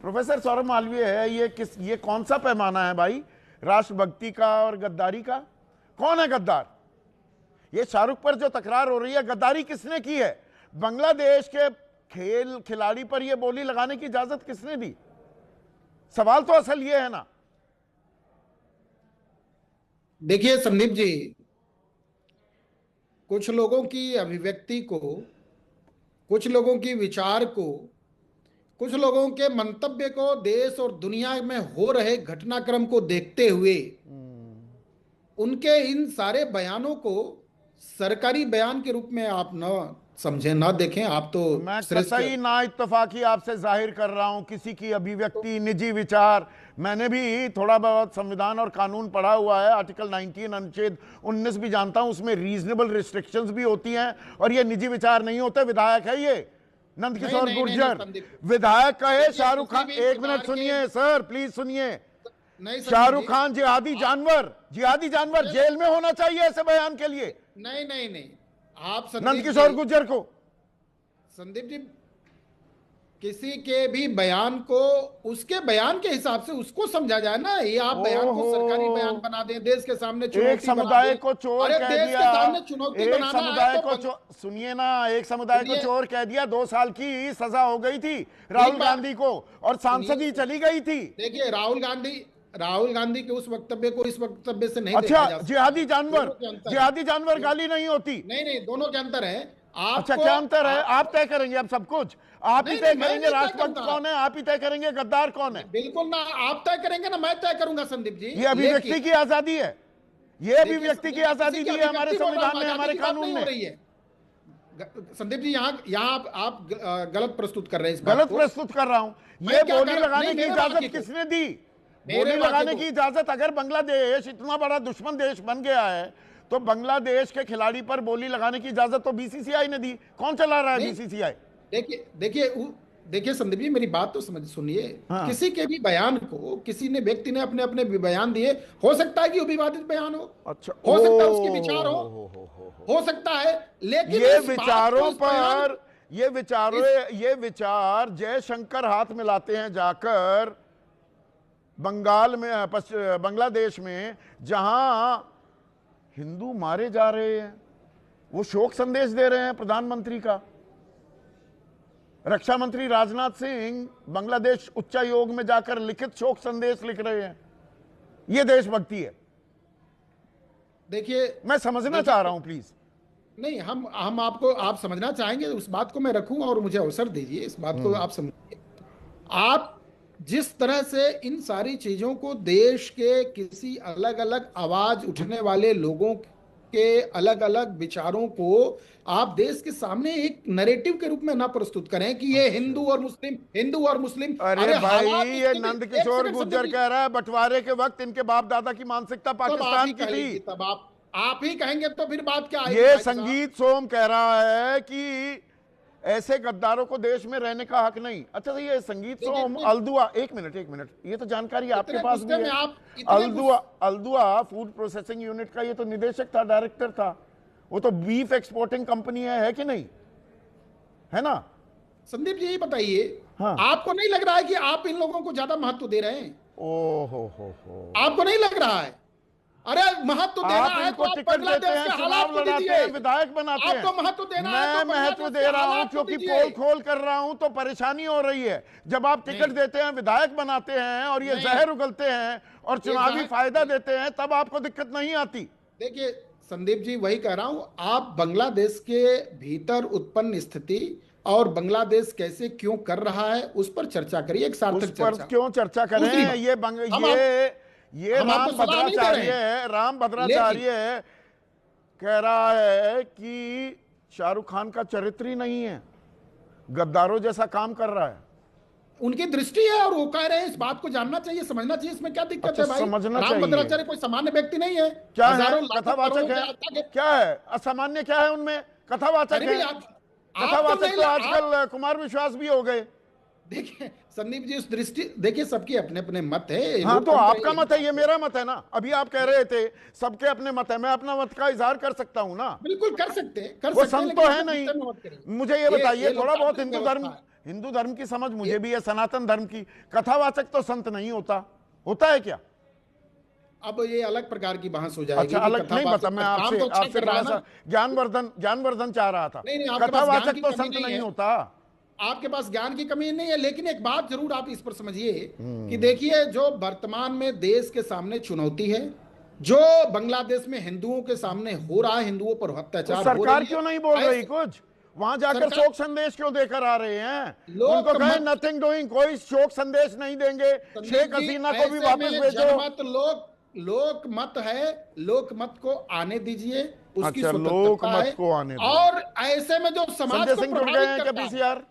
Professor Saurabh Malviya है, ये कौन सा पैमाना है भाई, राष्ट्रभक्ति का और गद्दारी का? कौन है गद्दार? ये शाहरुख पर जो तकरार हो रही है, गद्दारी किसने की है? बांग्लादेश के खिलाड़ी पर यह बोली लगाने की इजाजत किसने दी? सवाल तो असल ये है ना। देखिए संदीप जी, कुछ लोगों की अभिव्यक्ति को, कुछ लोगों की विचार को, कुछ लोगों के मंतव्य को देश और दुनिया में हो रहे घटनाक्रम को देखते हुए उनके इन सारे बयानों को सरकारी बयान के रूप में आप न समझें, ना देखें। आप तो मैं कतई ना इत्तफाकी आपसे जाहिर कर रहा हूं, किसी की अभिव्यक्ति, निजी विचार। मैंने भी थोड़ा बहुत संविधान और कानून पढ़ा हुआ है, आर्टिकल 19 अनुच्छेद 19 भी जानता हूं, उसमें रीजनेबल रिस्ट्रिक्शंस भी होती हैं, और ये निजी विचार नहीं होते। विधायक है ये नंदकिशोर गुर्जर, विधायक कहे शाहरुख खान। एक मिनट सुनिए सर, प्लीज सुनिए। शाहरुख खान जिहादी जानवर जेल में होना चाहिए ऐसे बयान के लिए। नहीं, आप नंदकिशोर गुर्जर को, संदीप जी, किसी के भी बयान को उसके बयान के हिसाब से उसको समझा जाए ना। ये आप बयान को सरकारी बयान बना दें, देश के सामने एक समुदाय को चोर कह दिया, एक समुदाय को सुनिए ना, एक समुदाय को चोर कह दिया, 2 साल की सजा हो गई थी राहुल गांधी को, और सांसद ही चली गई थी। देखिए राहुल गांधी के उस वक्तव्य को इस वक्तव्य से नहीं अच्छा, जिहादी जानवर गाली नहीं होती। नहीं, दोनों के अंतर है। अच्छा, क्या अंतर है? आप तय करेंगे अब सब कुछ, आप ही तय करेंगे राष्ट्रभक्त कौन है, आप ही तय करेंगे गद्दार कौन है। बिल्कुल ना, आप तय करेंगे ना मैं तय करूंगा संदीप जी। ये अभिव्यक्ति की आजादी है, ये अभिव्यक्ति की आजादी दी है हमारे संविधान में, हमारे कानून में। संदीप जी, यहाँ आप गलत प्रस्तुत कर रहे हैं। गलत प्रस्तुत कर रहा हूं। ये बोली लगाने की इजाजत किसने दी? बोली लगाने की इजाजत, अगर बांग्लादेश इतना बड़ा दुश्मन देश बन गया है तो बांग्लादेश के खिलाड़ी पर बोली लगाने की इजाजत तो बीसीसीआई ने दी। कौन चला रहा है बीसीसीआई? देखिए संदीप जी, मेरी बात तो सुनिए। हाँ। किसी के भी बयान को किसी ने, व्यक्ति ने अपने अपने बयान दिए, हो सकता है कि वो विवादित बयान हो। अच्छा, हो सकता है उसके विचार हो सकता है, लेकिन ये विचारों पर ये विचार जयशंकर हाथ मिलाते हैं जाकर बंगाल में, बांग्लादेश में, जहां हिंदू मारे जा रहे हैं। वो शोक संदेश दे रहे हैं प्रधानमंत्री का। रक्षा मंत्री राजनाथ सिंह बांग्लादेश उच्चायोग में जाकर लिखित शोक संदेश लिख रहे हैं। ये देशभक्ति है। देखिए, मैं समझना चाह रहा हूं, प्लीज। नहीं, हम आपको, आप समझना चाहेंगे उस बात को मैं रखूंगा, और मुझे अवसर दीजिए इस बात को आप समझिए। आप जिस तरह से इन सारी चीजों को देश के किसी अलग अलग आवाज उठने वाले लोगों के अलग अलग विचारों को आप देश के सामने एक नैरेटिव के रूप में ना प्रस्तुत करें कि ये हिंदू और मुस्लिम। अरे भाई, ये नंदकिशोर गुर्जर कह रहा है बंटवारे के वक्त इनके बाप दादा की मानसिकता पाकिस्तान की थी। तब आप ही कहेंगे तो फिर बात क्या है? ये संगीत सोम कह रहा है कि ऐसे गद्दारों को देश में रहने का हक नहीं। अच्छा, ये संगीत सोम अल्दुआ, एक मिनट, ये तो जानकारी आपके पास भी है। अल्दुआ फूड प्रोसेसिंग यूनिट का ये तो निदेशक था, डायरेक्टर था। वो तो बीफ एक्सपोर्टिंग कंपनी है कि नहीं, है ना? संदीप जी, बताइए, हाँ। आपको नहीं लग रहा है कि आप इन लोगों को ज्यादा महत्व दे रहे हैं? हो आपको नहीं लग रहा है? अरे महत्व देना है तो टिकट देते हैं, चुनाव लड़ाते हैं, विधायक बनाते हैं। आपको महत्व देना है मैं महत्व दे रहा हूं क्योंकि पोल खोल कर रहा हूं तो परेशानी हो रही है। जब आप टिकट देते हैं, विधायक बनाते हैं और ये जहर उगलते हैं और चुनावी फायदा देते हैं, तब आपको दिक्कत नहीं आती। देखिए संदीप जी, वही कह रहा हूं, आप बांग्लादेश के भीतर उत्पन्न स्थिति और बांग्लादेश कैसे क्यों कर रहा है उस पर चर्चा करिए, एक सार्थक चर्चा। क्यों चर्चा करें? ये राम भद्राचार्य कह रहा है कि शाहरुख खान का चरित्र ही नहीं है, गद्दारों जैसा काम कर रहा है। उनकी दृष्टि है और वो कह रहे हैं, इस बात को जानना चाहिए, समझना चाहिए, इसमें क्या दिक्कत है भाई? राम भद्राचार्य कोई सामान्य व्यक्ति नहीं है। क्या है? कथावाचक है। क्या है असामान्य? क्या है उनमें? कथावाचक है। कथावाचक तो आजकल कुमार विश्वास भी हो गए। देखिए संदीप जी, उस दृष्टि, देखिए सबके अपने अपने मत है। हाँ, तो आपका मत है, ये मेरा मत है ना। अभी आप कह रहे थे सबके अपने मत है, मैं अपना मत का इजहार कर सकता हूँ ना। बिल्कुल कर सकते हैं, वो संत तो है नहीं। मुझे ये बताइए, थोड़ा बहुत हिंदू धर्म की समझ मुझे भी है, सनातन धर्म की। कथावाचक तो संत नहीं होता, होता है क्या? अब ये अलग प्रकार की बहस हो जाएगी अच्छा, कि अलग नहीं, कथावाचक बता, मैं का काम आपसे तो अच्छा आपसे कर रहा थोड़ा है सा ना। ज्ञानवर्धन चाह रहा था। नहीं नहीं, आपके पास ज्ञान कथावाचक की तो कमी संत नहीं नहीं है, होता। आपके पास ज्ञान की कमी नहीं है, लेकिन एक बात जरूर आप इस पर समझिए कि हम्म। देखिए, जो वर्तमान में देश के सामने चुनौती है, जो बांग्लादेश में हिंदुओं के सामने हो रहा है, हिंदुओं पर तो अत्याचार हो सरकार रही क्यों है, नहीं बोल रही ऐसे कुछ? वहां जाकर सरकार शोक संदेश क्यों देकर आ रहे हैं? उनको कहे लोकमत, नथिंग डूइंग, कोई शोक संदेश नहीं देंगे, संदीप शेख जी, हसीना को भी ऐसे वापस में भेजो। जनमत लोकमत है, लोकमत को आने दीजिए, उसकी अच्छा, लोक स्वतंत्रता है। मत को आने दो। और ऐसे में जो समाज संजय को सिंह जुड़ गए प्रभावित हैं क्या करता है, पीसीआर?